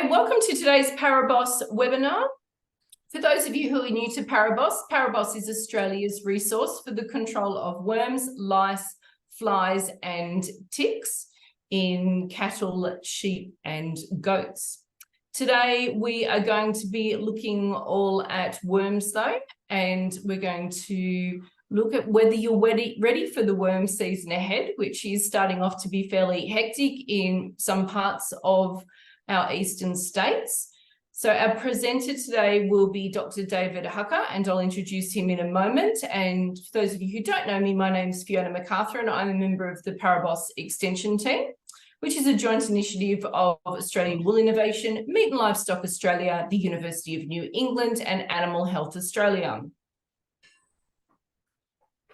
Okay, welcome to today's ParaBoss webinar. For those of you who are new to ParaBoss, ParaBoss is Australia's resource for the control of worms, lice, flies, and ticks in cattle, sheep, and goats. Today, we are going to be looking all at worms though, and we're going to look at whether you're ready for the worm season ahead, which is starting off to be fairly hectic in some parts of our eastern states. So our presenter today will be Dr. David Hucker, and I'll introduce him in a moment. And for those of you who don't know me, my name is Fiona MacArthur, and I'm a member of the ParaBoss Extension Team, which is a joint initiative of Australian Wool Innovation, Meat and Livestock Australia, the University of New England, and Animal Health Australia.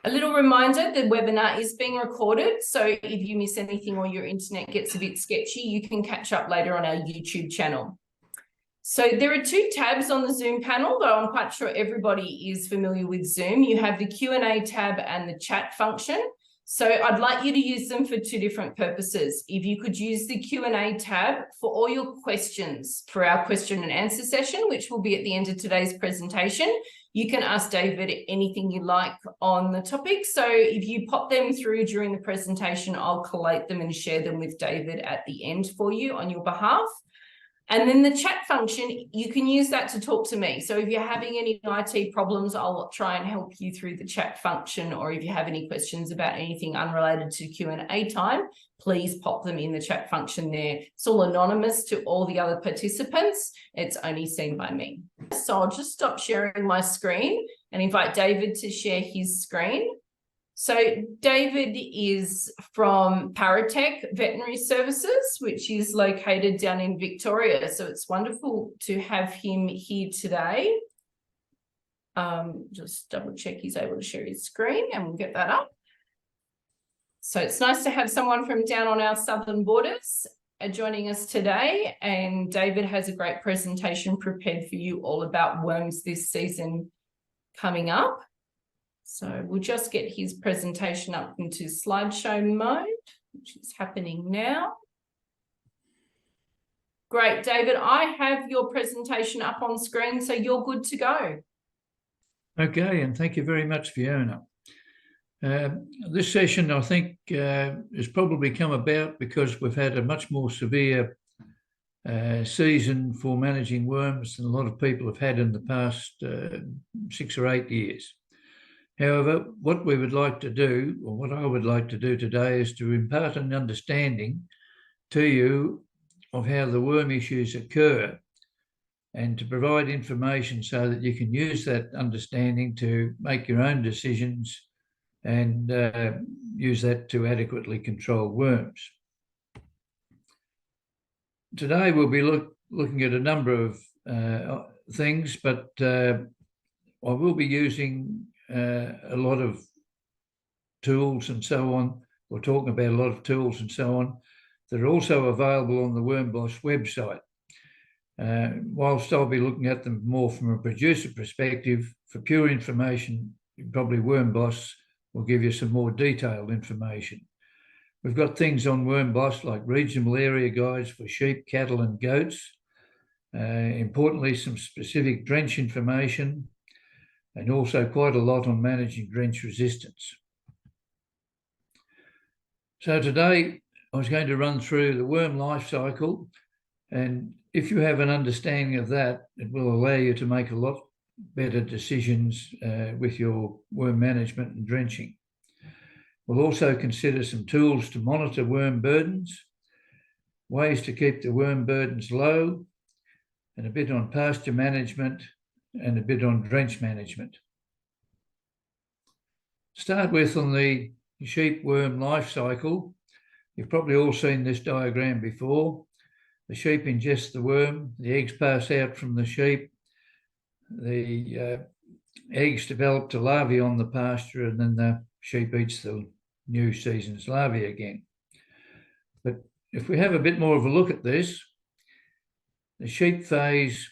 A little reminder, the webinar is being recorded, so if you miss anything or your internet gets a bit sketchy, you can catch up later on our YouTube channel. So there are two tabs on the Zoom panel, though I'm quite sure everybody is familiar with Zoom. You have the Q&A tab and the chat function. So I'd like you to use them for two different purposes. If you could use the Q&A tab for all your questions for our question and answer session, which will be at the end of today's presentation. You can ask David anything you like on the topic. So if you pop them through during the presentation, I'll collate them and share them with David at the end for you on your behalf. And then the chat function, you can use that to talk to me. So if you're having any IT problems, I'll try and help you through the chat function, or if you have any questions about anything unrelated to Q&A time, please pop them in the chat function there. It's all anonymous to all the other participants. It's only seen by me. So I'll just stop sharing my screen and invite David to share his screen. So David is from Paratech Veterinary Services, which is located down in Victoria. So it's wonderful to have him here today. Just double check he's able to share his screen and we'll get that up. So it's nice to have someone from down on our southern borders joining us today. And David has a great presentation prepared for you all about worms this season coming up. So we'll just get his presentation up into slideshow mode, which is happening now. Great, David, I have your presentation up on screen, so you're good to go. Okay, and thank you very much, Fiona. This session, I think, has probably come about because we've had a much more severe season for managing worms than a lot of people have had in the past 6 or 8 years. However, what we would like to do, or what I would like to do today, is to impart an understanding to you of how the worm issues occur and to provide information so that you can use that understanding to make your own decisions and use that to adequately control worms. Today we'll be looking at a number of things, but I will be using a lot of tools and so on. We're talking about a lot of tools and so on that are also available on the WormBoss website. Whilst I'll be looking at them more from a producer perspective, for pure information, probably WormBoss will give you some more detailed information. We've got things on WormBoss like regional area guides for sheep, cattle and goats. Importantly, some specific drench information, and also quite a lot on managing drench resistance. So today I was going to run through the worm life cycle, and if you have an understanding of that, it will allow you to make a lot better decisions with your worm management and drenching. We'll also consider some tools to monitor worm burdens, ways to keep the worm burdens low, and a bit on pasture management and a bit on drench management. Start with on the sheep worm life cycle. You've probably all seen this diagram before. The sheep ingest the worm, the eggs pass out from the sheep, the eggs develop to larvae on the pasture, and then the sheep eats the new season's larvae again. But if we have a bit more of a look at this, the sheep phase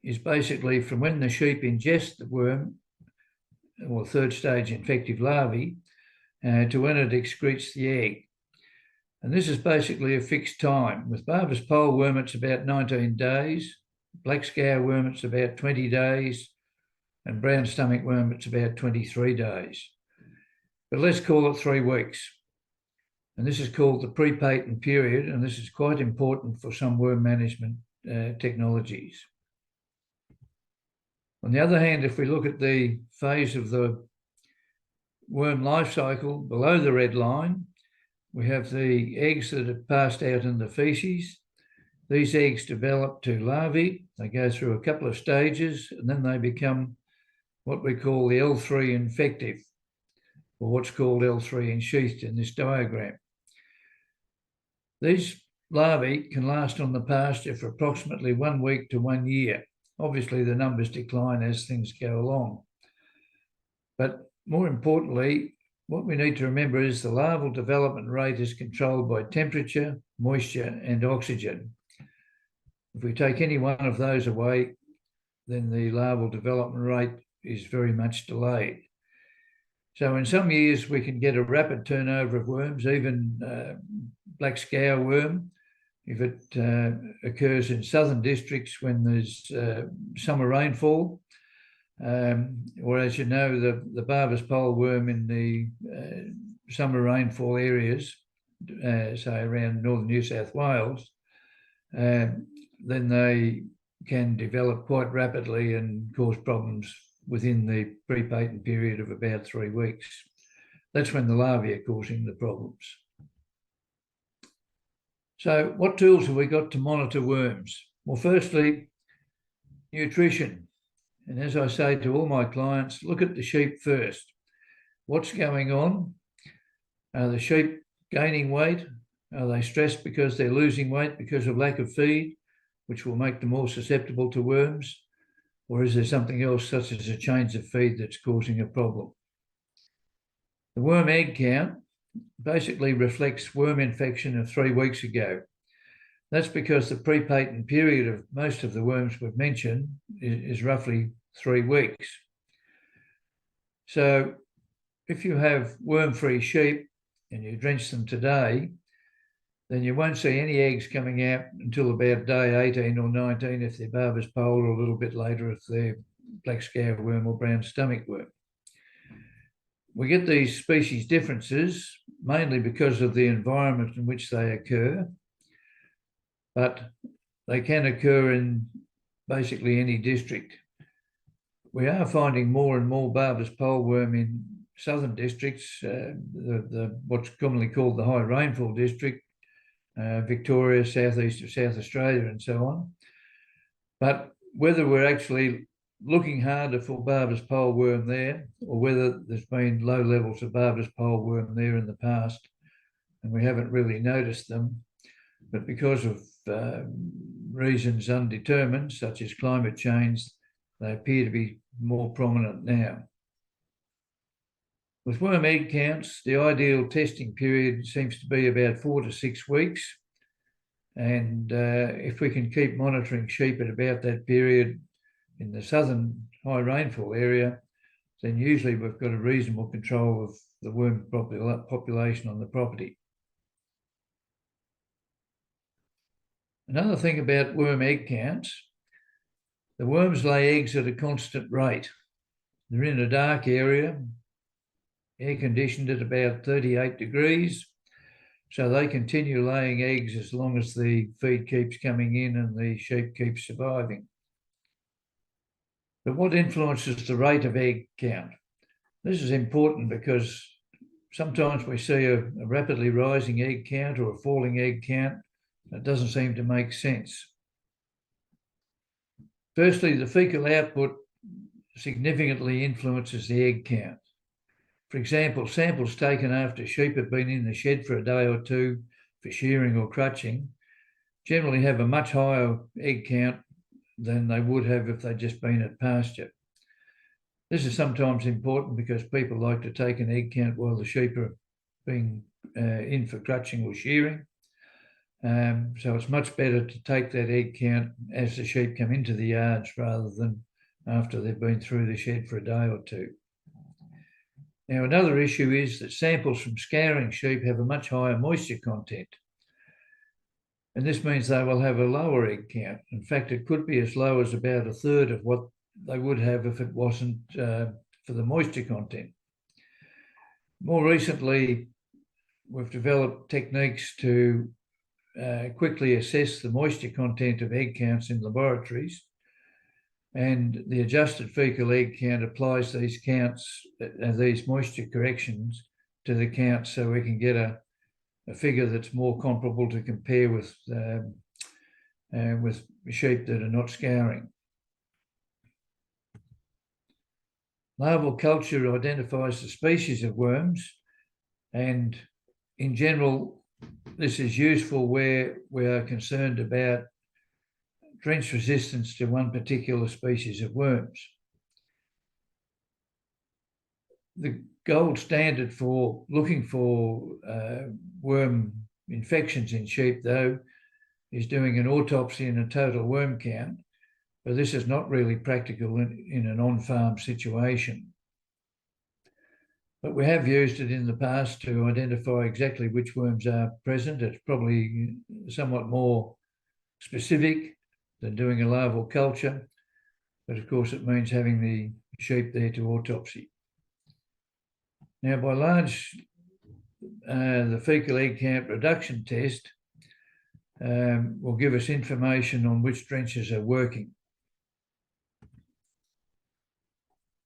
is basically from when the sheep ingest the worm, or third stage infective larvae, to when it excretes the egg. And this is basically a fixed time. With Barber's pole worm, it's about 19 days. Black scour worm, it's about 20 days. And brown stomach worm, it's about 23 days. But let's call it 3 weeks. And this is called the pre-patent period, and this is quite important for some worm management technologies. On the other hand, if we look at the phase of the worm life cycle below the red line, we have the eggs that have passed out in the feces. These eggs develop to larvae. They go through a couple of stages, and then they become what we call the L3 infective, or what's called L3 ensheathed in this diagram. These larvae can last on the pasture for approximately 1 week to 1 year. Obviously, the numbers decline as things go along. But more importantly, what we need to remember is the larval development rate is controlled by temperature, moisture, and oxygen. If we take any one of those away, then the larval development rate is very much delayed. So in some years, we can get a rapid turnover of worms, even black scour worm, if it occurs in southern districts when there's summer rainfall. Or as you know, the Barber's pole worm in the summer rainfall areas, say around northern New South Wales, then they can develop quite rapidly and cause problems within the pre-patent period of about 3 weeks. That's when the larvae are causing the problems. So what tools have we got to monitor worms? Well, firstly, nutrition. And as I say to all my clients, look at the sheep first. What's going on? Are the sheep gaining weight? Are they stressed because they're losing weight because of lack of feed, which will make them more susceptible to worms? Or is there something else, such as a change of feed, that's causing a problem? The worm egg count basically reflects worm infection of 3 weeks ago. That's because the pre-patent period of most of the worms we've mentioned is roughly 3 weeks. So if you have worm-free sheep and you drench them today, then you won't see any eggs coming out until about day 18 or 19 if they're Barber's pole, or a little bit later if they're black scour worm or brown stomach worm. We get these species differences mainly because of the environment in which they occur, but they can occur in basically any district. We are finding more and more Barber's pole worm in southern districts, what's commonly called the high rainfall district, Victoria, southeast of South Australia, and so on. But whether we're actually looking harder for Barber's pole worm there, or whether there's been low levels of Barber's pole worm there in the past and we haven't really noticed them, but because of reasons undetermined, such as climate change, they appear to be more prominent now. With worm egg counts, the ideal testing period seems to be about 4 to 6 weeks. And if we can keep monitoring sheep at about that period in the southern high rainfall area, then usually we've got a reasonable control of the worm population on the property. Another thing about worm egg counts, the worms lay eggs at a constant rate. They're in a dark area, air conditioned at about 38 degrees. So they continue laying eggs as long as the feed keeps coming in and the sheep keeps surviving. But what influences the rate of egg count? This is important because sometimes we see a rapidly rising egg count or a falling egg count. That doesn't seem to make sense. Firstly, the fecal output significantly influences the egg count. For example, samples taken after sheep have been in the shed for a day or two for shearing or crutching generally have a much higher egg count than they would have if they'd just been at pasture. This is sometimes important because people like to take an egg count while the sheep are being in for crutching or shearing. So it's much better to take that egg count as the sheep come into the yards rather than after they've been through the shed for a day or two. Now, another issue is that samples from scouring sheep have a much higher moisture content. And this means they will have a lower egg count. In fact, it could be as low as about a third of what they would have if it wasn't for the moisture content. More recently, we've developed techniques to quickly assess the moisture content of egg counts in laboratories. And the adjusted fecal egg count applies these counts, these moisture corrections to the counts, so we can get a figure that's more comparable to compare with sheep that are not scouring. Larval culture identifies the species of worms, and in general, this is useful where we are concerned about drench resistance to one particular species of worms. The gold standard for looking for worm infections in sheep, though, is doing an autopsy and a total worm count, but this is not really practical in an on-farm situation. But we have used it in the past to identify exactly which worms are present. It's probably somewhat more specific than doing a larval culture, but of course it means having the sheep there to autopsy. Now, by large, the fecal egg count reduction test will give us information on which drenches are working.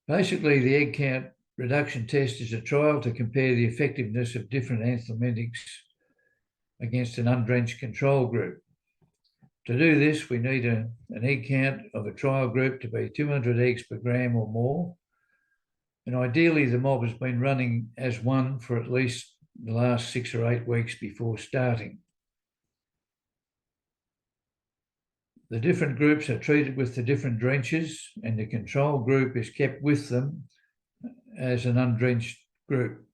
Basically, the egg count reduction test is a trial to compare the effectiveness of different anthelmintics against an undrenched control group. To do this, we need an egg count of a trial group to be 200 eggs per gram or more. And ideally, the mob has been running as one for at least the last 6 or 8 weeks before starting. The different groups are treated with the different drenches, and the control group is kept with them as an undrenched group.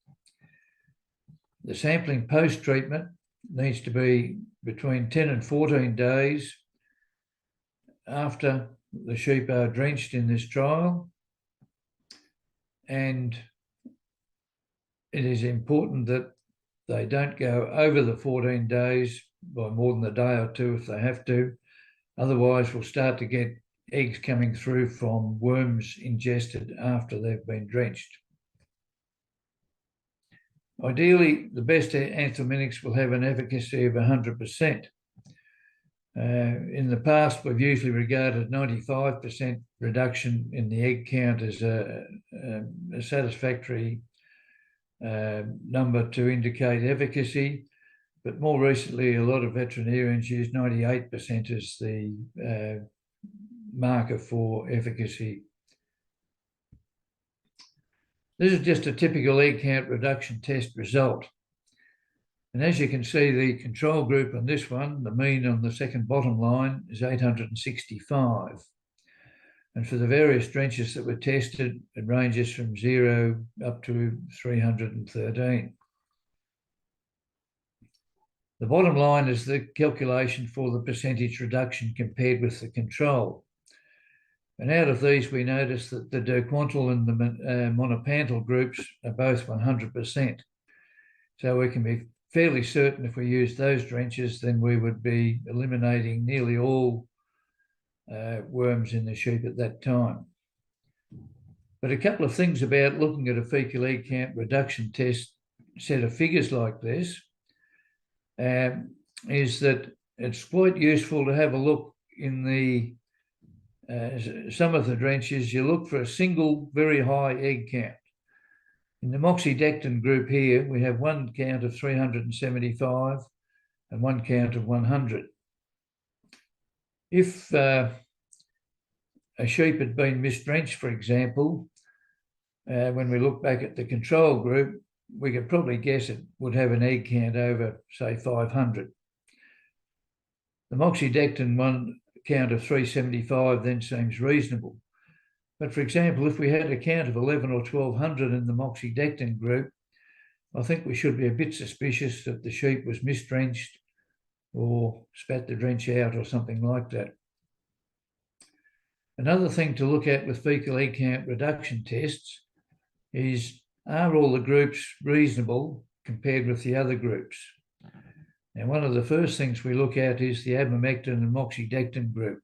The sampling post-treatment needs to be between 10 and 14 days after the sheep are drenched in this trial. And it is important that they don't go over the 14 days by more than a day or two if they have to. Otherwise, we'll start to get eggs coming through from worms ingested after they've been drenched. Ideally, the best anthelmintics will have an efficacy of 100%. In the past, we've usually regarded 95% reduction in the egg count as a satisfactory number to indicate efficacy, but more recently, a lot of veterinarians use 98% as the marker for efficacy. This is just a typical egg count reduction test result. And as you can see, the control group on this one, the mean on the second bottom line, is 865. And for the various drenches that were tested, it ranges from 0 up to 313. The bottom line is the calculation for the percentage reduction compared with the control. And out of these, we notice that the derquantal and the monopantal groups are both 100%. So we can be fairly certain if we use those drenches, then we would be eliminating nearly all worms in the sheep at that time. But a couple of things about looking at a fecal egg count reduction test set of figures like this is that it's quite useful to have a look in the some of the drenches. You look for a single very high egg count. In the moxidectin group here, we have one count of 375 and one count of 100. If a sheep had been misdrenched, for example, when we look back at the control group, we could probably guess it would have an egg count over, say, 500. The moxidectin one count of 375 then seems reasonable. But for example, if we had a count of 11 or 1200 in the moxidectin group, I think we should be a bit suspicious that the sheep was misdrenched or spat the drench out or something like that. Another thing to look at with fecal egg count reduction tests is are all the groups reasonable compared with the other groups? Now, one of the first things we look at is the abamectin and moxidectin group.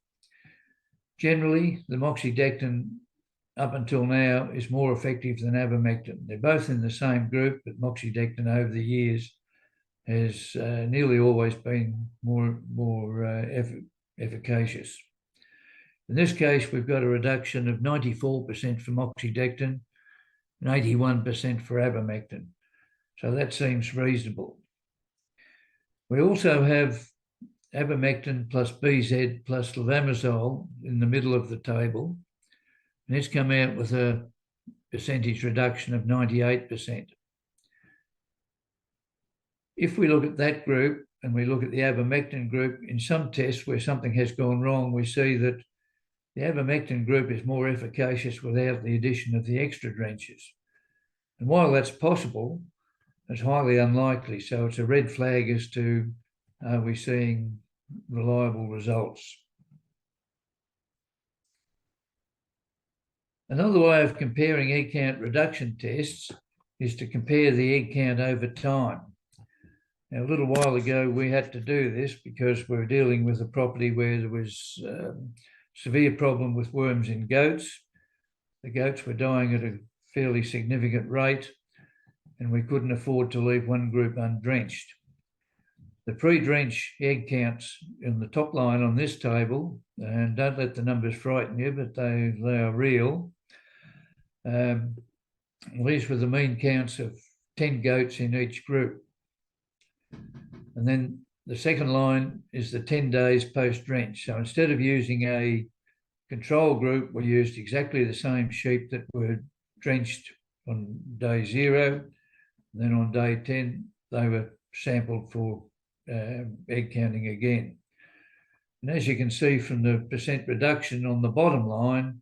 Generally, the moxidectin up until now is more effective than abamectin. They're both in the same group, but moxidectin over the years has nearly always been more efficacious. In this case, we've got a reduction of 94% for moxidectin and 81% for abamectin. So that seems reasonable. We also have abamectin plus BZ plus levamisole in the middle of the table, and it's come out with a percentage reduction of 98%. If we look at that group and we look at the abamectin group, in some tests where something has gone wrong, we see that the abamectin group is more efficacious without the addition of the extra drenches. And while that's possible, it's highly unlikely. So it's a red flag as to are we seeing reliable results. Another way of comparing egg count reduction tests is to compare the egg count over time. Now, a little while ago, we had to do this because we were dealing with a property where there was severe problem with worms in goats. The goats were dying at a fairly significant rate, and we couldn't afford to leave one group undrenched. The pre-drench egg counts in the top line on this table, and don't let the numbers frighten you, but they are real. These were the mean counts of 10 goats in each group. And then the second line is the 10 days post-drench. So instead of using a control group, we used exactly the same sheep that were drenched on day 0. And then on day 10, they were sampled for egg counting again. And as you can see from the percent reduction on the bottom line,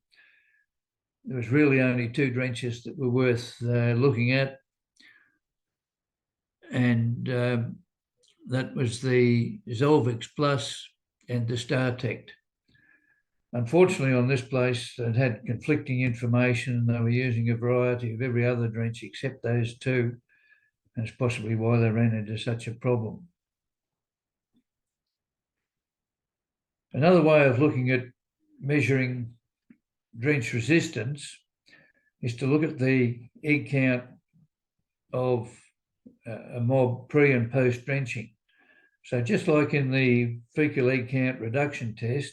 there was really only 2 drenches that were worth looking at. And that was the Zolvix Plus and the StarTect. Unfortunately, on this place, it had conflicting information, and they were using a variety of every other drench except those 2. And it's possibly why they ran into such a problem. Another way of looking at measuring drench resistance is to look at the egg count of a mob pre and post drenching. So just like in the fecal egg count reduction test,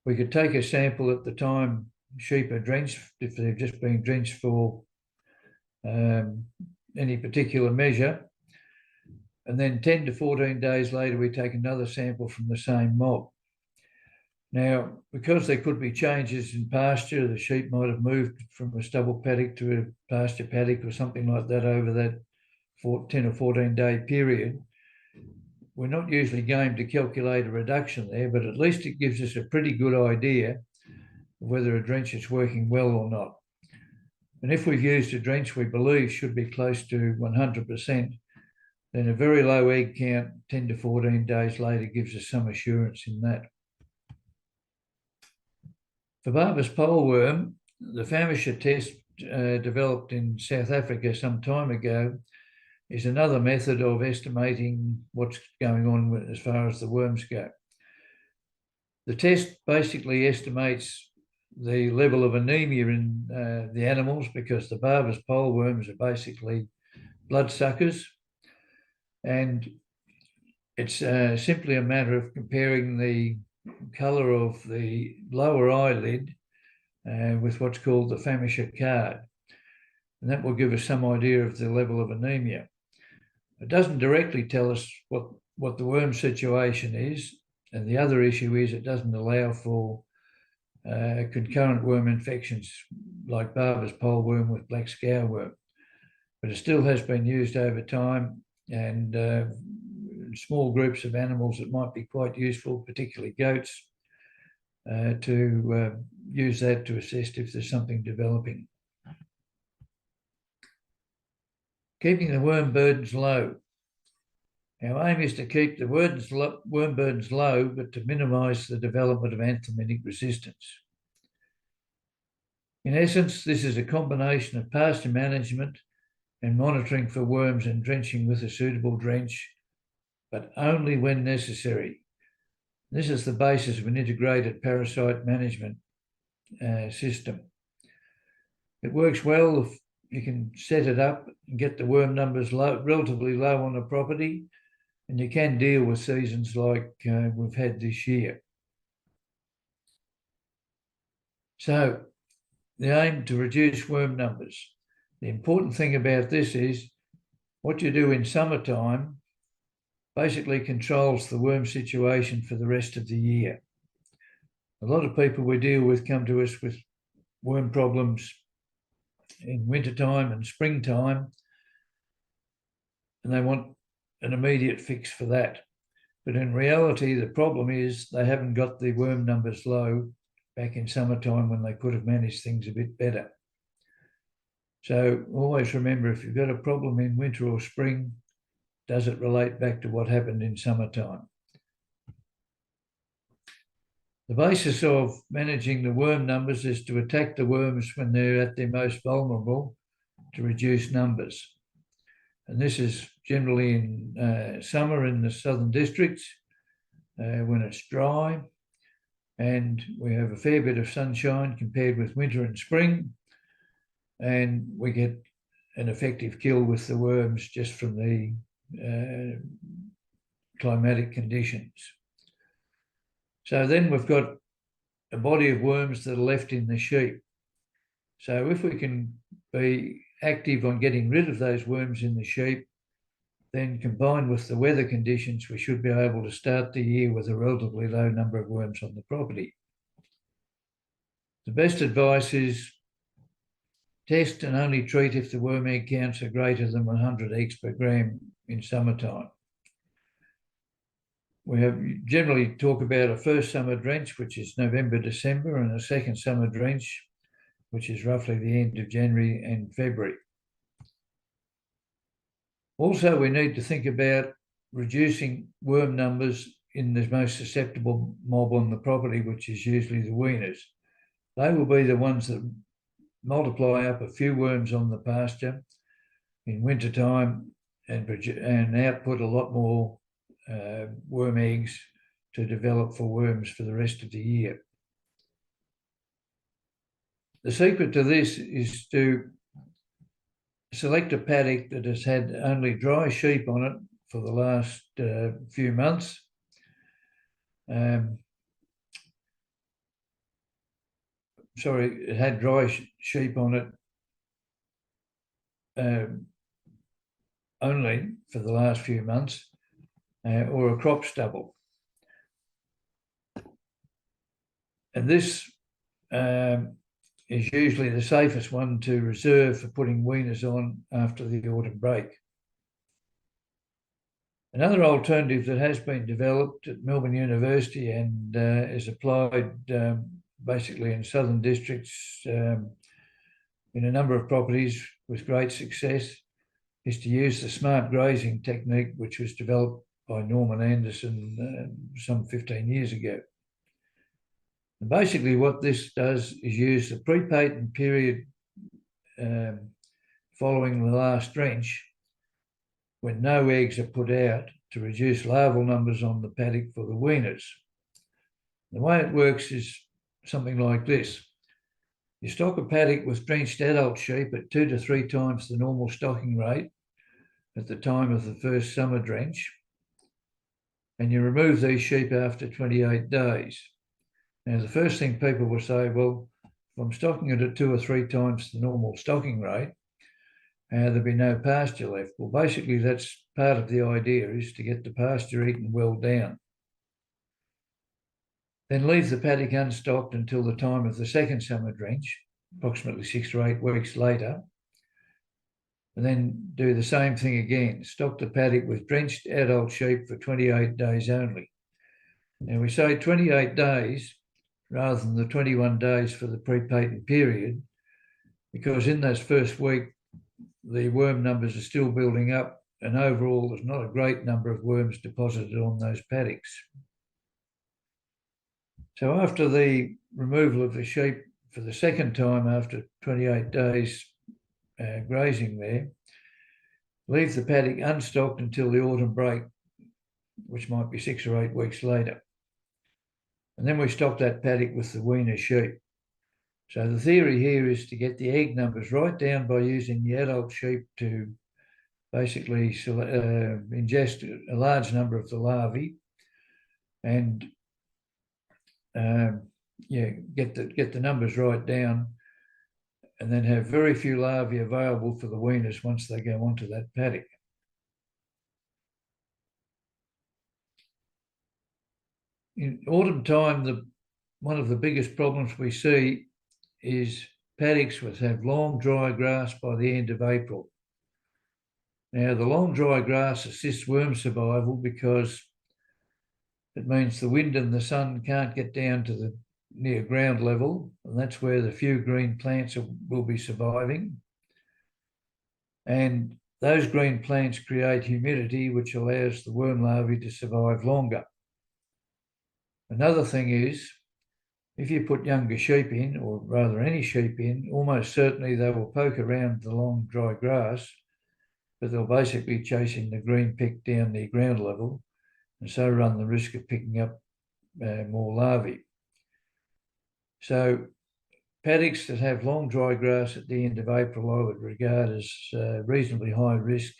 we could take a sample at the time sheep are drenched, if they've just been drenched for any particular measure, and then 10 to 14 days later we take another sample from the same mob. Now, because there could be changes in pasture, the sheep might have moved from a stubble paddock to a pasture paddock or something like that over that 10 or 14 day period. We're not usually game to calculate a reduction there, but at least it gives us a pretty good idea of whether a drench is working well or not. And if we've used a drench we believe should be close to 100%, then a very low egg count 10 to 14 days later gives us some assurance in that. For Barber's poleworm, the Famisher test developed in South Africa some time ago is another method of estimating what's going on as far as the worms go. The test basically estimates the level of anemia in the animals, because the Barber's poleworms are basically bloodsuckers, and it's simply a matter of comparing the colour of the lower eyelid with what's called the Famisher card, and that will give us some idea of the level of anemia. It doesn't directly tell us what the worm situation is, and the other issue is it doesn't allow for concurrent worm infections like Barber's poleworm with black scoureworm, but it still has been used over time, and small groups of animals it might be quite useful, particularly goats, to use that to assess if there's something developing. Keeping the worm burdens low. Our aim is to keep the worm burdens low, but to minimise the development of anthelmintic resistance. In essence, this is a combination of pasture management and monitoring for worms and drenching with a suitable drench, but only when necessary. This is the basis of an integrated parasite management system. It works well if you can set it up and get the worm numbers relatively low on the property, and you can deal with seasons like we've had this year. So the aim to reduce worm numbers. The important thing about this is what you do in summertime basically controls the worm situation for the rest of the year. A lot of people we deal with come to us with worm problems in wintertime and springtime, and they want an immediate fix for that. But in reality, the problem is they haven't got the worm numbers low back in summertime when they could have managed things a bit better. So always remember, if you've got a problem in winter or spring, does it relate back to what happened in summertime? The basis of managing the worm numbers is to attack the worms when they're at their most vulnerable to reduce numbers. And this is generally in summer in the southern districts when it's dry and we have a fair bit of sunshine compared with winter and spring, and we get an effective kill with the worms just from the climatic conditions. So then we've got a body of worms that are left in the sheep. So if we can be active on getting rid of those worms in the sheep, then combined with the weather conditions, we should be able to start the year with a relatively low number of worms on the property. The best advice is test and only treat if the worm egg counts are greater than 100 eggs per gram in summertime. We have generally talk about a first summer drench, which is November, December, and a second summer drench, which is roughly the end of January and February. Also, we need to think about reducing worm numbers in the most susceptible mob on the property, which is usually the weaners. They will be the ones that multiply up a few worms on the pasture in wintertime and output a lot more worm eggs to develop for worms for the rest of the year. The secret to this is to select a paddock that has had only dry sheep on it for the last few months. It had dry sheep on it only for the last few months, or a crop stubble. And this is usually the safest one to reserve for putting weaners on after the autumn break. Another alternative that has been developed at Melbourne University and is applied basically in southern districts in a number of properties with great success is to use the smart grazing technique, which was developed by Norman Anderson some 15 years ago. And basically what this does is use the pre-patent period following the last drench when no eggs are put out to reduce larval numbers on the paddock for the weaners. The way it works is something like this. You stock a paddock with drenched adult sheep at 2 to 3 times the normal stocking rate at the time of the first summer drench, and you remove these sheep after 28 days. Now, the first thing people will say, well, if I'm stocking it at 2 or 3 times the normal stocking rate, there'll be no pasture left. Well, basically, that's part of the idea, is to get the pasture eaten well down. Then leave the paddock unstocked until the time of the second summer drench, approximately 6 to 8 weeks later. And then do the same thing again. Stock the paddock with drenched adult sheep for 28 days only. Now, we say 28 days rather than the 21 days for the pre-patent period, because in those first week, the worm numbers are still building up, and overall, there's not a great number of worms deposited on those paddocks. So after the removal of the sheep for the second time after 28 days grazing there, leave the paddock unstocked until the autumn break, which might be 6 or 8 weeks later. And then we stock that paddock with the weaner sheep. So the theory here is to get the egg numbers right down by using the adult sheep to basically ingest a large number of the larvae and get the numbers right down, and then have very few larvae available for the weaners once they go onto that paddock. In autumn time, one of the biggest problems we see is paddocks which have long dry grass by the end of April. Now, the long dry grass assists worm survival because it means the wind and the sun can't get down to the near ground level, and that's where the few green plants will be surviving. And those green plants create humidity, which allows the worm larvae to survive longer. Another thing is, if you put younger sheep in, or rather any sheep in, almost certainly they will poke around the long dry grass, but they'll basically be chasing the green pick down near ground level, and so run the risk of picking up more larvae. So paddocks that have long dry grass at the end of April I would regard as reasonably high risk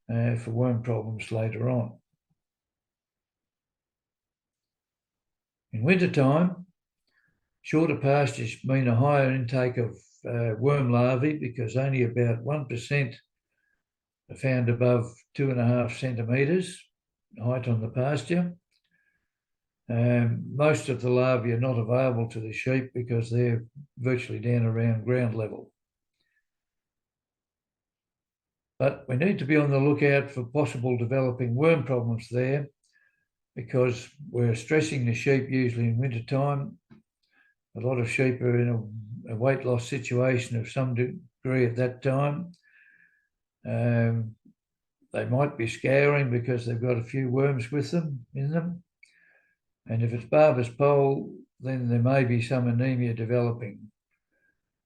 for worm problems later on. In wintertime, shorter pastures mean a higher intake of worm larvae because only about 1% are found above 2.5 centimetres height on the pasture. Most of the larvae are not available to the sheep because they're virtually down around ground level. But we need to be on the lookout for possible developing worm problems there, because we're stressing the sheep usually in wintertime. A lot of sheep are in a weight loss situation of some degree at that time. They might be scouring because they've got a few worms in them. And if it's Barber's pole, then there may be some anemia developing,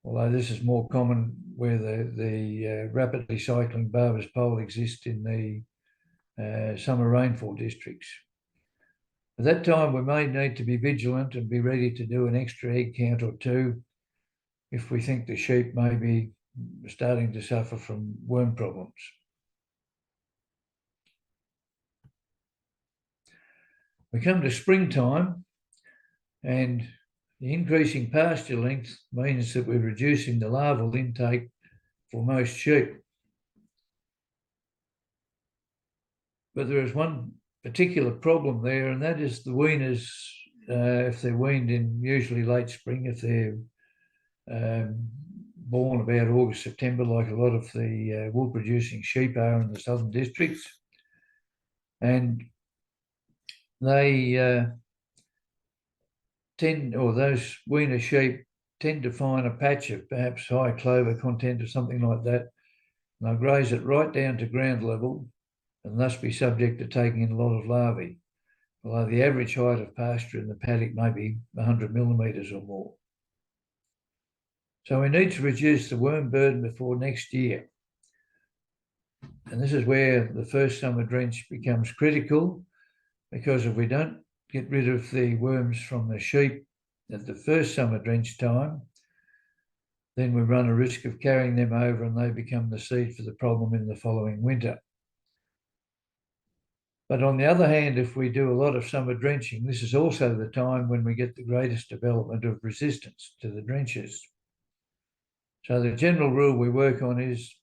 although this is more common where the rapidly cycling Barber's pole exists in the summer rainfall districts. At that time, we may need to be vigilant and be ready to do an extra egg count or two if we think the sheep may be starting to suffer from worm problems. We come to springtime, and the increasing pasture length means that we're reducing the larval intake for most sheep. But there is one particular problem there, and that is the weaners, if they're weaned in usually late spring, if they're born about August, September, like a lot of the wool-producing sheep are in the southern districts. And they those weaner sheep tend to find a patch of perhaps high clover content or something like that, and they'll graze it right down to ground level and thus be subject to taking in a lot of larvae, although the average height of pasture in the paddock may be 100 millimetres or more. So we need to reduce the worm burden before next year. And this is where the first summer drench becomes critical, because if we don't get rid of the worms from the sheep at the first summer drench time, then we run a risk of carrying them over and they become the seed for the problem in the following winter. But on the other hand, if we do a lot of summer drenching, this is also the time when we get the greatest development of resistance to the drenches. So the general rule we work on is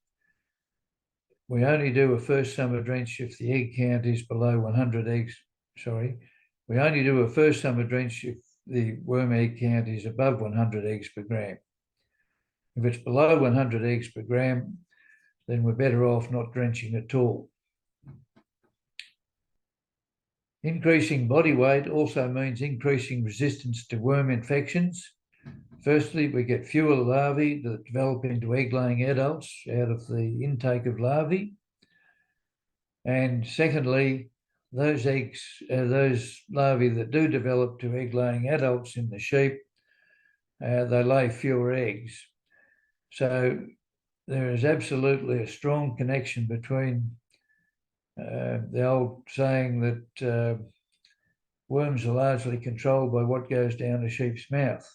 we only do a first summer drench if the egg count is below 100 eggs. We only do a first summer drench if the worm egg count is above 100 eggs per gram. If it's below 100 eggs per gram, then we're better off not drenching at all. Increasing body weight also means increasing resistance to worm infections. Firstly, we get fewer larvae that develop into egg-laying adults out of the intake of larvae. And secondly, those larvae that do develop to egg-laying adults in the sheep, they lay fewer eggs. So there is absolutely a strong connection between the old saying that worms are largely controlled by what goes down a sheep's mouth.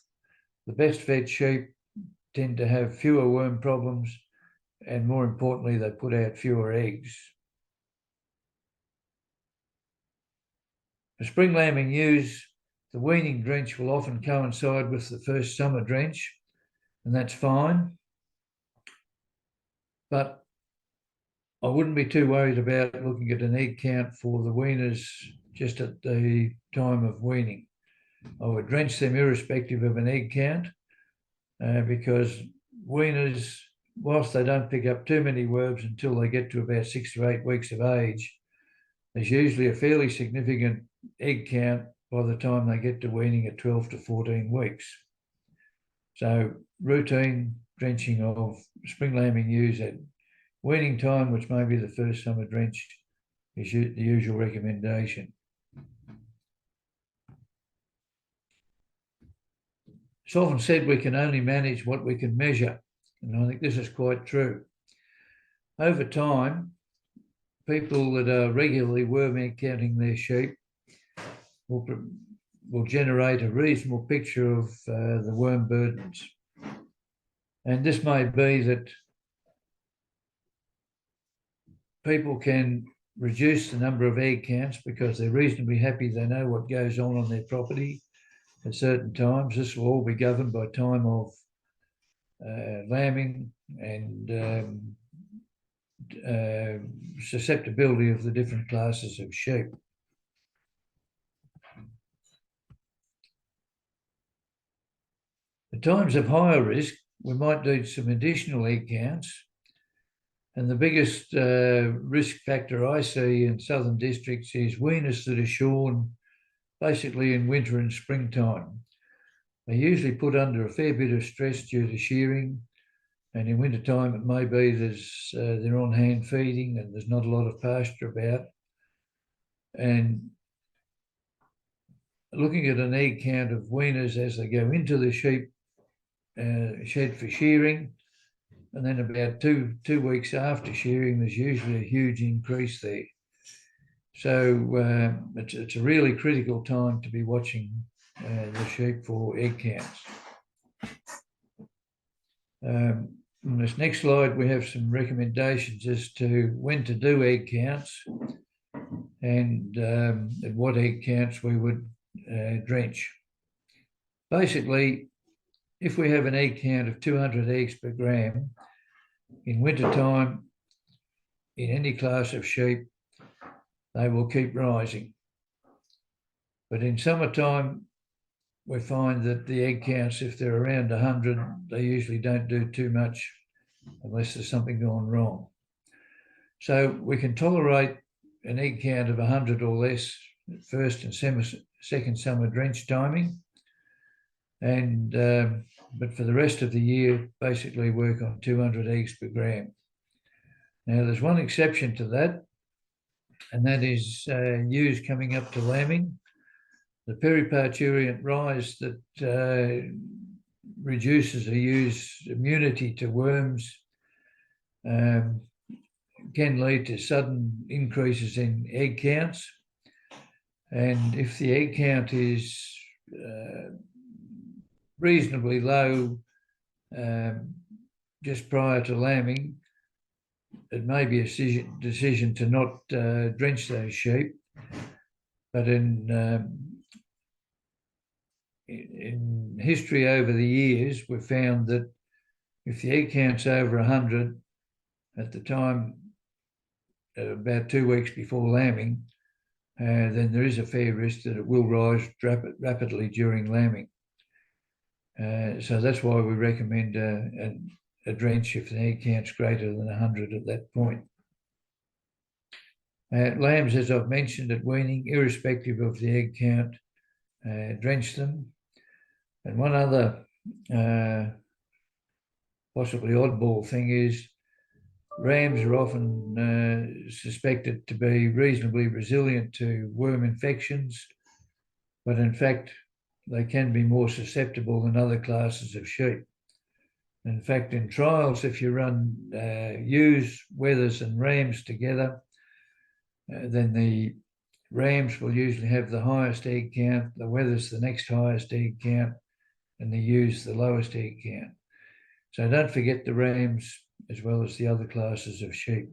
The best fed sheep tend to have fewer worm problems, and more importantly, they put out fewer eggs. For spring lambing ewes, the weaning drench will often coincide with the first summer drench, and that's fine. But I wouldn't be too worried about looking at an egg count for the weaners just at the time of weaning. I would drench them irrespective of an egg count because weaners, whilst they don't pick up too many worms until they get to about 6 to 8 weeks of age, there's usually a fairly significant egg count by the time they get to weaning at 12 to 14 weeks. So routine drenching of spring lambing ewes at weaning time, which may be the first summer drench, is the usual recommendation. It's often said we can only manage what we can measure, and I think this is quite true. Over time, people that are regularly worm egg counting their sheep will generate a reasonable picture of the worm burdens. And this may be that people can reduce the number of egg counts because they're reasonably happy they know what goes on their property at certain times. This will all be governed by time of lambing and susceptibility of the different classes of sheep. At times of higher risk, we might do some additional egg counts. And the biggest risk factor I see in southern districts is weaners that are shorn basically in winter and springtime. They're usually put under a fair bit of stress due to shearing, and in wintertime it may be they're on hand feeding and there's not a lot of pasture about. And looking at an egg count of weaners as they go into the sheep shed for shearing, and then about two weeks after shearing, there's usually a huge increase there. So it's a really critical time to be watching the sheep for egg counts. On this next slide, we have some recommendations as to when to do egg counts and at what egg counts we would drench. Basically, if we have an egg count of 200 eggs per gram, in wintertime, in any class of sheep, they will keep rising. But in summertime, we find that the egg counts, if they're around 100, they usually don't do too much unless there's something gone wrong. So we can tolerate an egg count of 100 or less at first and second summer drench timing. And but for the rest of the year, basically work on 200 eggs per gram. Now, there's one exception to that, and that is ewes coming up to lambing. The periparturient rise that reduces a ewe's immunity to worms can lead to sudden increases in egg counts. And if the egg count is reasonably low just prior to lambing, it may be a decision to not drench those sheep. But in history over the years, we've found that if the egg count's over 100 at the time, about 2 weeks before lambing, then there is a fair risk that it will rise rapidly during lambing. So that's why we recommend a drench if the egg count's greater than 100 at that point. Lambs, as I've mentioned, at weaning, irrespective of the egg count, drench them. And one other possibly oddball thing is rams are often suspected to be reasonably resilient to worm infections, but in fact, they can be more susceptible than other classes of sheep. In fact, in trials, if you run ewes, wethers and rams together, then the rams will usually have the highest egg count, the wethers the next highest egg count, and the ewes the lowest egg count. So don't forget the rams as well as the other classes of sheep.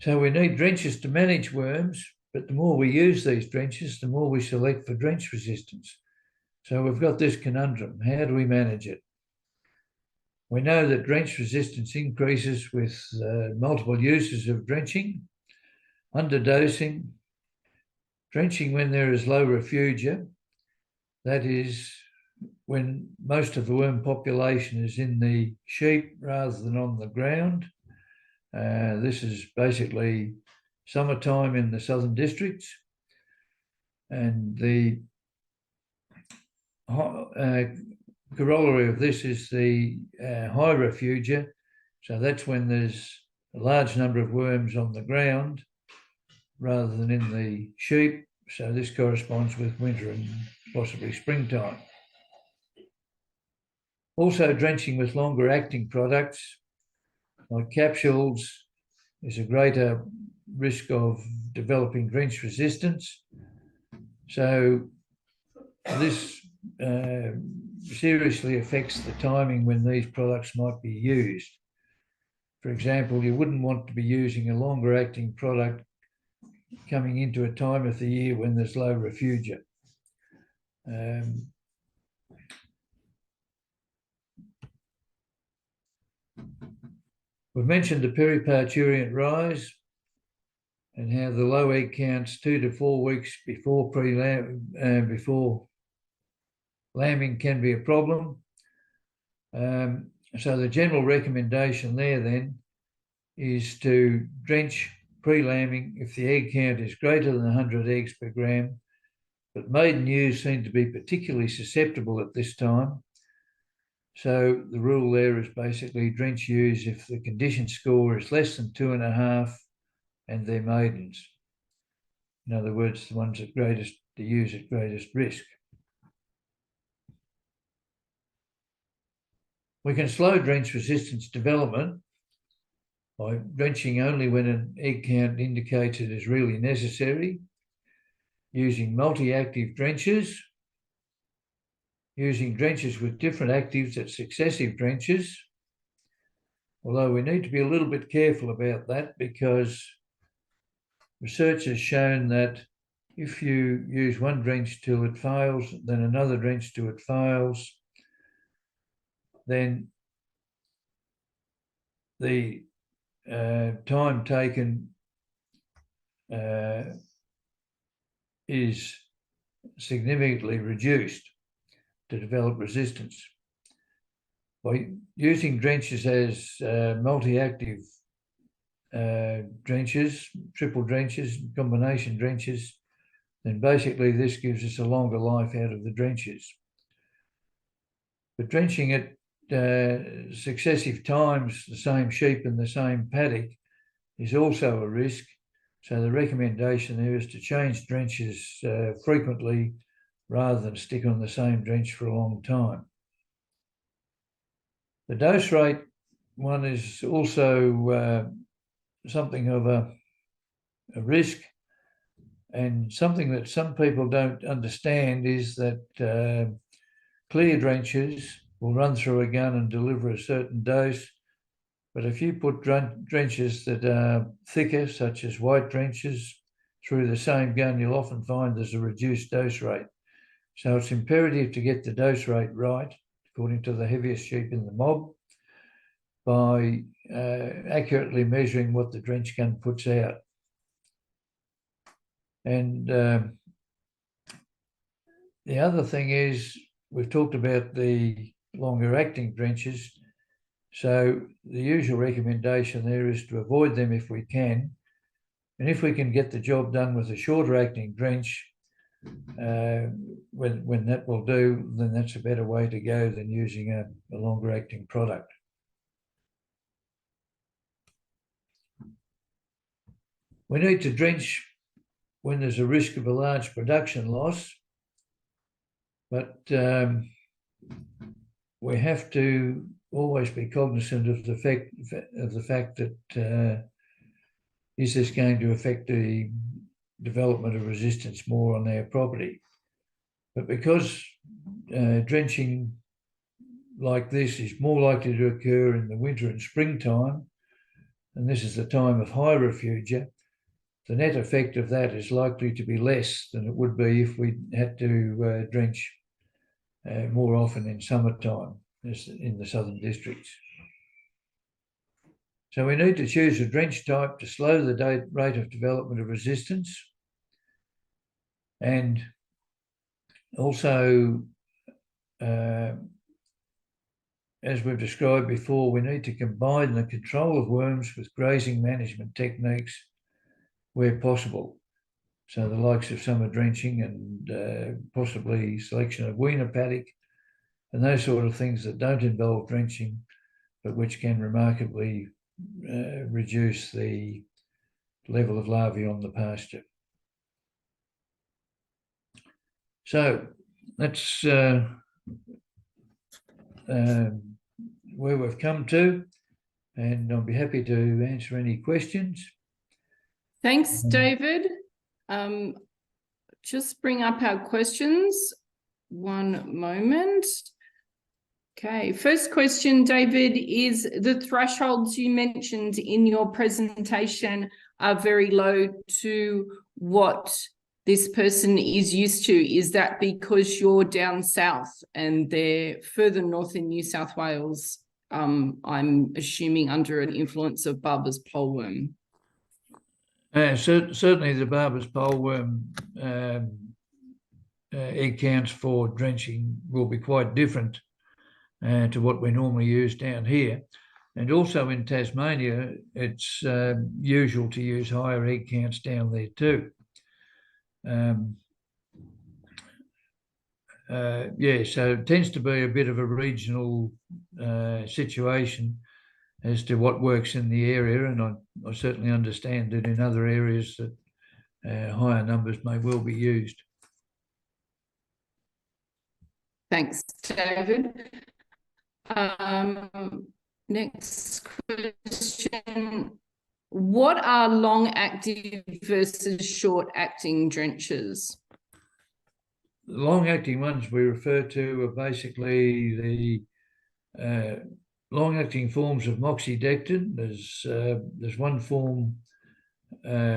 So we need drenches to manage worms, but the more we use these drenches, the more we select for drench resistance. So we've got this conundrum. How do we manage it? We know that drench resistance increases with multiple uses of drenching, underdosing, drenching when there is low refugia, that is when most of the worm population is in the sheep rather than on the ground. This is basically summertime in the southern districts, and the corollary of this is the high refugia. So that's when there's a large number of worms on the ground rather than in the sheep. So this corresponds with winter and possibly springtime. Also, drenching with longer acting products like capsules is a greater risk of developing drench resistance. So this seriously affects the timing when these products might be used. For example, you wouldn't want to be using a longer acting product coming into a time of the year when there's low refugia. We've mentioned the periparturient rise and how the low egg counts 2 to 4 weeks before lambing can be a problem. So the general recommendation there then is to drench pre-lambing if the egg count is greater than 100 eggs per gram, but maiden ewes seem to be particularly susceptible at this time. So the rule there is basically drench ewes if the condition score is less than 2.5 and they're maidens. In other words, the ones at greatest, the ewes at greatest risk. We can slow drench resistance development by drenching only when an egg count indicates it is really necessary, using multi-active drenches, using drenches with different actives at successive drenches, although we need to be a little bit careful about that because research has shown that if you use one drench till it fails, then another drench till it fails, then the time taken is significantly reduced to develop resistance. By using drenches as multi-active drenches, triple drenches, combination drenches, then basically this gives us a longer life out of the drenches. But drenching at successive times the same sheep in the same paddock is also a risk. So the recommendation there is to change drenches frequently rather than stick on the same drench for a long time. The dose rate one is also something of a risk, and something that some people don't understand is that clear drenches will run through a gun and deliver a certain dose. But if you put drenches that are thicker, such as white drenches, through the same gun, you'll often find there's a reduced dose rate. So it's imperative to get the dose rate right, according to the heaviest sheep in the mob, by accurately measuring what the drench gun puts out. And the other thing is, we've talked about the longer acting drenches. So the usual recommendation there is to avoid them if we can. And if we can get the job done with a shorter acting drench, when that will do, then that's a better way to go than using a longer acting product. We need to drench when there's a risk of a large production loss. But we have to always be cognizant of the fact that is this going to affect the development of resistance more on our property? But because drenching like this is more likely to occur in the winter and springtime, and this is the time of high refugia, the net effect of that is likely to be less than it would be if we had to drench more often in summertime, as in the southern districts. So we need to choose a drench type to slow the rate of development of resistance, and also, as we've described before, we need to combine the control of worms with grazing management techniques where possible. So the likes of summer drenching and possibly selection of weaner paddock and those sort of things that don't involve drenching, but which can remarkably reduce the level of larvae on the pasture. So that's where we've come to, and I'll be happy to answer any questions. Thanks, David. Just bring up our questions. One moment. Okay, first question, David, is the thresholds you mentioned in your presentation are very low to what this person is used to. Is that because you're down south and they're further north in New South Wales, I'm assuming under an influence of Barber's poleworm? Certainly the Barber's poleworm egg counts for drenching will be quite different to what we normally use down here. And also in Tasmania, it's usual to use higher egg counts down there too. Yeah, so it tends to be a bit of a regional situation as to what works in the area, and I certainly understand that in other areas that higher numbers may well be used. Thanks, David. Next question. What are long-acting versus short-acting drenches? The long-acting ones we refer to are basically the long-acting forms of moxidectin. There's one form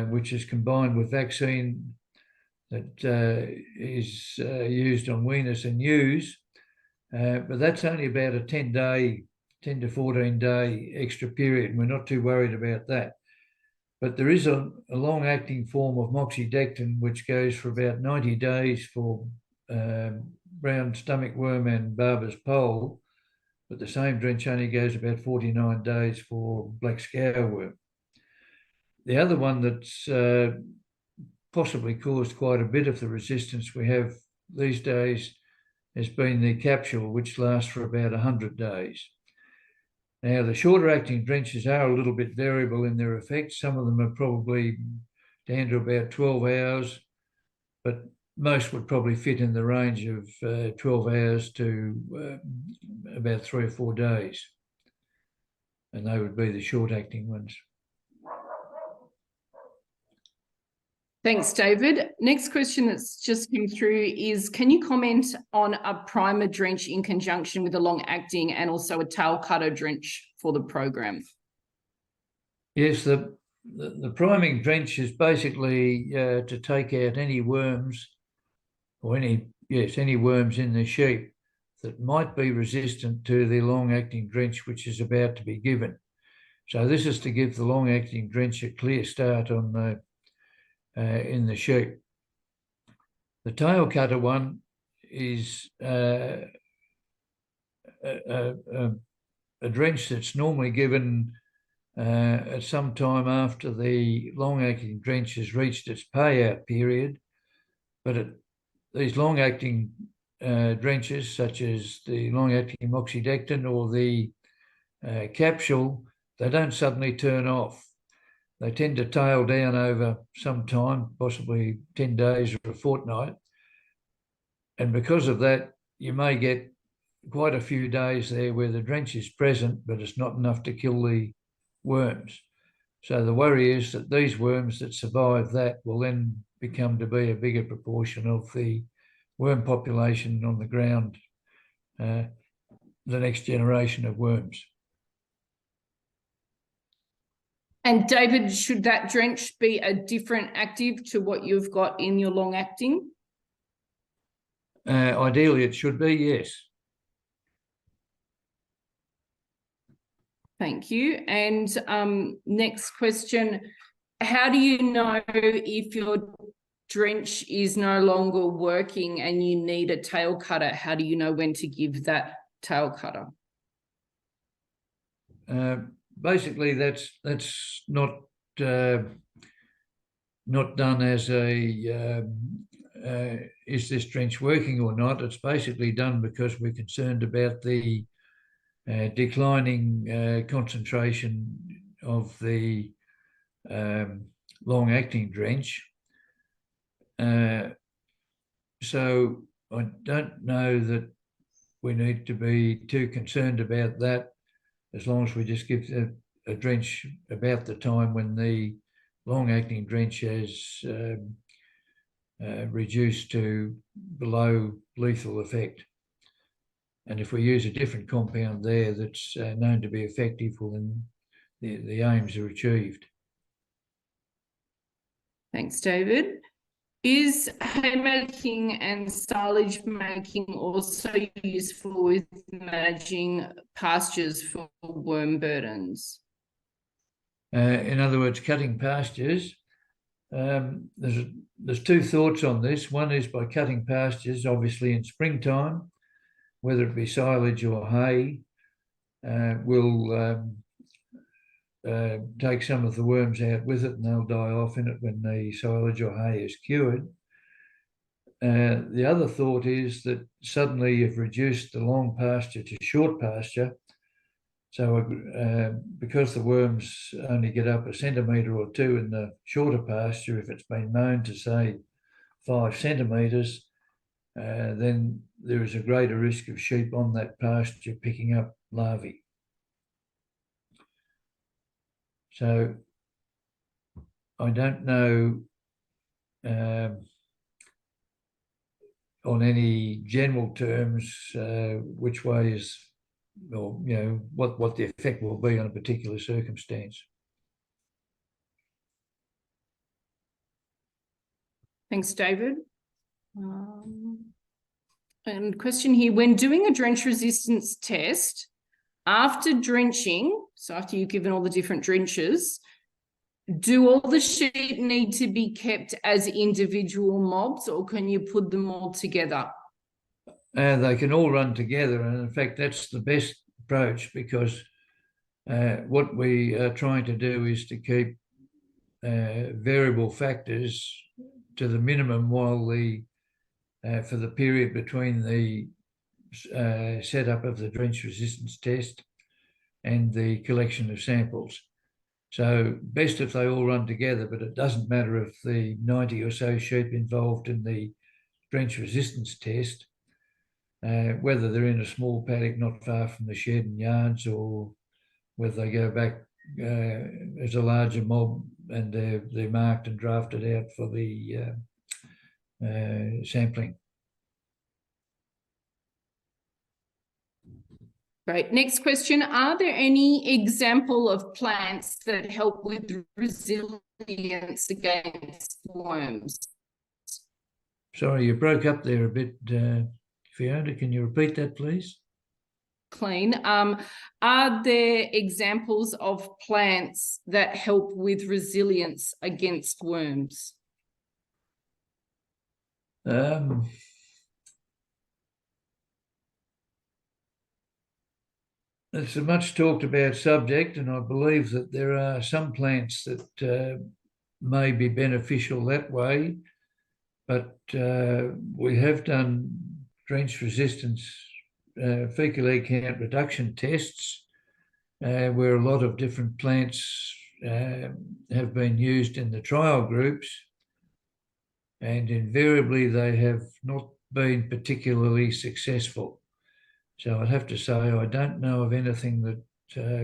which is combined with vaccine that is used on weaners and ewes, but that's only about a 10 to 14 day extra period, and we're not too worried about that. But there is a long-acting form of moxidectin which goes for about 90 days for brown stomach worm and Barber's pole, but the same drench only goes about 49 days for black scoureworm. The other one that's possibly caused quite a bit of the resistance we have these days has been the capsule, which lasts for about 100 days. Now, the shorter acting drenches are a little bit variable in their effects. Some of them are probably down to about 12 hours, but most would probably fit in the range of 12 hours to about 3 or 4 days. And they would be the short acting ones. Thanks, David. Next question that's just come through is, can you comment on a primer drench in conjunction with a long-acting and also a tail cutter drench for the program? Yes, the priming drench is basically to take out any worms or any worms in the sheep that might be resistant to the long-acting drench which is about to be given. So this is to give the long-acting drench a clear start on the in the sheep. The tail cutter one is a drench that's normally given at some time after the long-acting drench has reached its payout period, but these long-acting drenches, such as the long-acting moxidectin or the capsule, they don't suddenly turn off. They tend to tail down over some time, possibly 10 days or a fortnight. and because of that, you may get quite a few days there where the drench is present, but it's not enough to kill the worms. So the worry is that these worms that survive that will then become to be a bigger proportion of the worm population on the ground, the next generation of worms. And David, should that drench be a different active to what you've got in your long acting? Ideally, it should be, yes. Thank you. And next question, how do you know if your drench is no longer working and you need a tail cutter? How do you know when to give that tail cutter? Basically, that's not done as a is this drench working or not. It's basically done because we're concerned about the declining concentration of the long-acting drench. So I don't know that we need to be too concerned about that, as long as we just give a drench about the time when the long-acting drench has reduced to below lethal effect. And if we use a different compound there that's known to be effective, well, then the aims are achieved. Thanks, David. Is haymaking and silage making also useful with managing pastures for worm burdens? In other words, cutting pastures. There's two thoughts on this. One is by cutting pastures, obviously in springtime, whether it be silage or hay, will take some of the worms out with it, and they'll die off in it when the silage or hay is cured. The other thought is that suddenly you've reduced the long pasture to short pasture. So because the worms only get up a centimetre or two in the shorter pasture, if it's been known to say 5 centimetres, then there is a greater risk of sheep on that pasture picking up larvae. So I don't know on any general terms which way is, or what the effect will be on a particular circumstance. Thanks, David. And question here, when doing a drench resistance test, after drenching, so after you've given all the different drenches, do all the sheep need to be kept as individual mobs, or can you put them all together? They can all run together, and in fact that's the best approach, because what we are trying to do is to keep variable factors to the minimum while for the period between the setup of the drench resistance test and the collection of samples. So best if they all run together, but it doesn't matter if the 90 or so sheep involved in the drench resistance test, whether they're in a small paddock not far from the shed and yards, or whether they go back as a larger mob and they're marked and drafted out for the sampling. Great. Next question. Are there any example of plants that help with resilience against worms? Sorry, you broke up there a bit, Fiona. Can you repeat that, please? Clean. Are there examples of plants that help with resilience against worms? It's a much talked about subject, and I believe that there are some plants that may be beneficial that way, but we have done drench resistance fecal egg count reduction tests where a lot of different plants have been used in the trial groups, and invariably they have not been particularly successful. So I'd have to say I don't know of anything that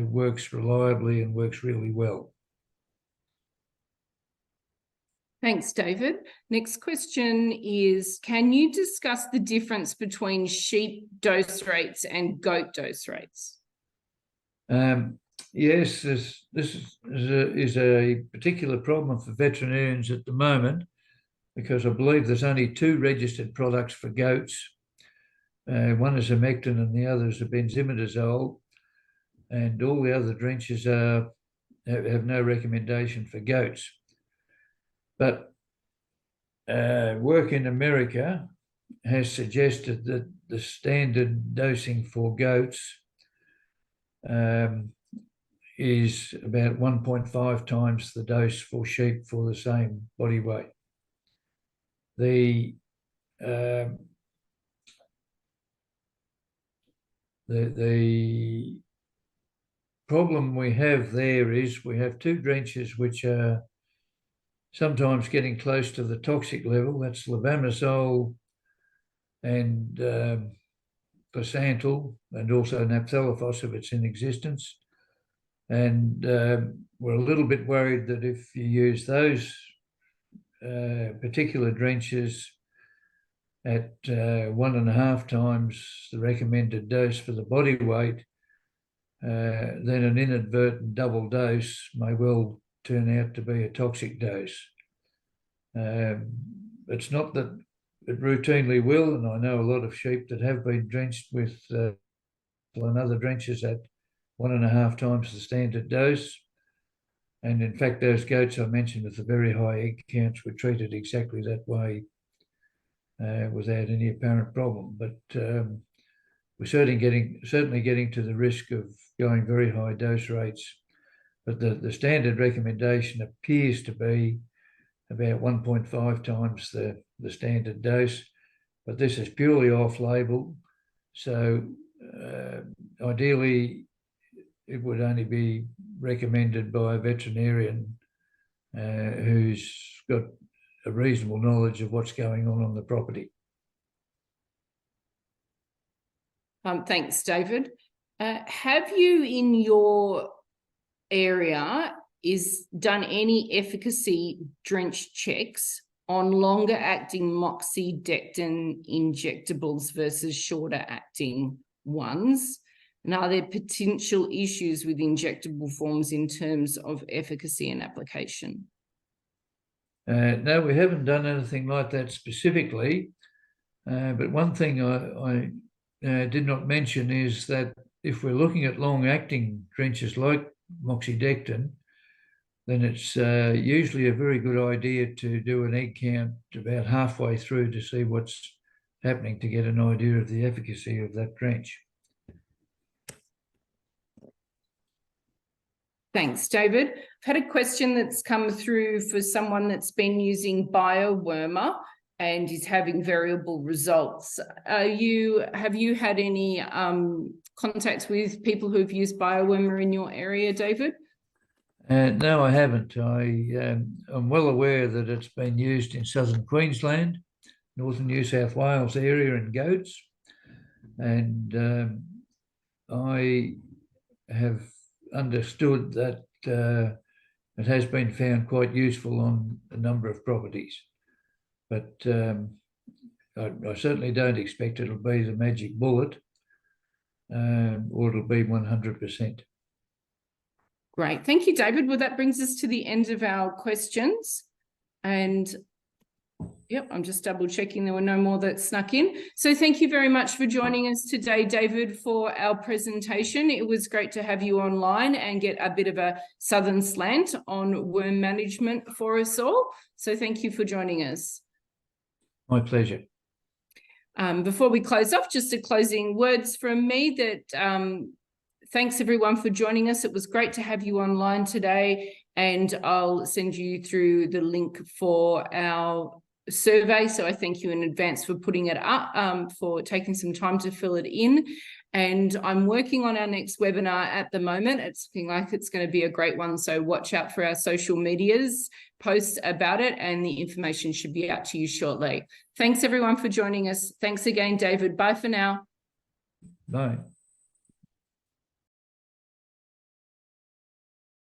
works reliably and works really well. Thanks, David. Next question is, can you discuss the difference between sheep dose rates and goat dose rates? Yes, this is a particular problem for veterinarians at the moment, because I believe there's only 2 registered products for goats. One is amectin and the other is a benzimidazole, and all the other drenches have no recommendation for goats. But work in America has suggested that the standard dosing for goats is about 1.5 times the dose for sheep for the same body weight. The problem we have there is we have 2 drenches which are sometimes getting close to the toxic level. That's levamisole and placental, and also naphthalifos if it's in existence. And we're a little bit worried that if you use those particular drenches at 1.5 times the recommended dose for the body weight, then an inadvertent double dose may well turn out to be a toxic dose. It's not that it routinely will, and I know a lot of sheep that have been drenched with and other drenches at 1.5 times the standard dose. And in fact, those goats I mentioned with the very high egg counts were treated exactly that way without any apparent problem. But we're certainly getting to the risk of going very high dose rates. But the standard recommendation appears to be about 1.5 times the standard dose, but this is purely off-label. So ideally, it would only be recommended by a veterinarian who's got a reasonable knowledge of what's going on the property. Thanks, David. Have you in your area done any efficacy drench checks on longer acting moxidectin injectables versus shorter acting ones? And are there potential issues with injectable forms in terms of efficacy and application? No, we haven't done anything like that specifically. But one thing I did not mention is that if we're looking at long-acting drenches like moxidectin, then it's usually a very good idea to do an egg count about halfway through to see what's happening, to get an idea of the efficacy of that drench. Thanks, David. I've had a question that's come through for someone that's been using biowormer and is having variable results. Have you had any contacts with people who have used biowormer in your area, David? No, I haven't. I'm well aware that it's been used in southern Queensland, northern New South Wales area in goats. And I have understood that it has been found quite useful on a number of properties. But I certainly don't expect it'll be the magic bullet, or it'll be 100%. Great. Thank you, David. Well, that brings us to the end of our questions. And yep, I'm just double checking there were no more that snuck in. So thank you very much for joining us today, David, for our presentation. It was great to have you online and get a bit of a southern slant on worm management for us all. So thank you for joining us. My pleasure. Before we close off, just a closing words from me that thanks everyone for joining us. It was great to have you online today, and I'll send you through the link for our survey. So I thank you in advance for putting it up, for taking some time to fill it in. And I'm working on our next webinar at the moment. It's looking like it's going to be a great one. So watch out for our social medias posts about it, and the information should be out to you shortly. Thanks everyone for joining us. Thanks again, David. Bye for now. Bye.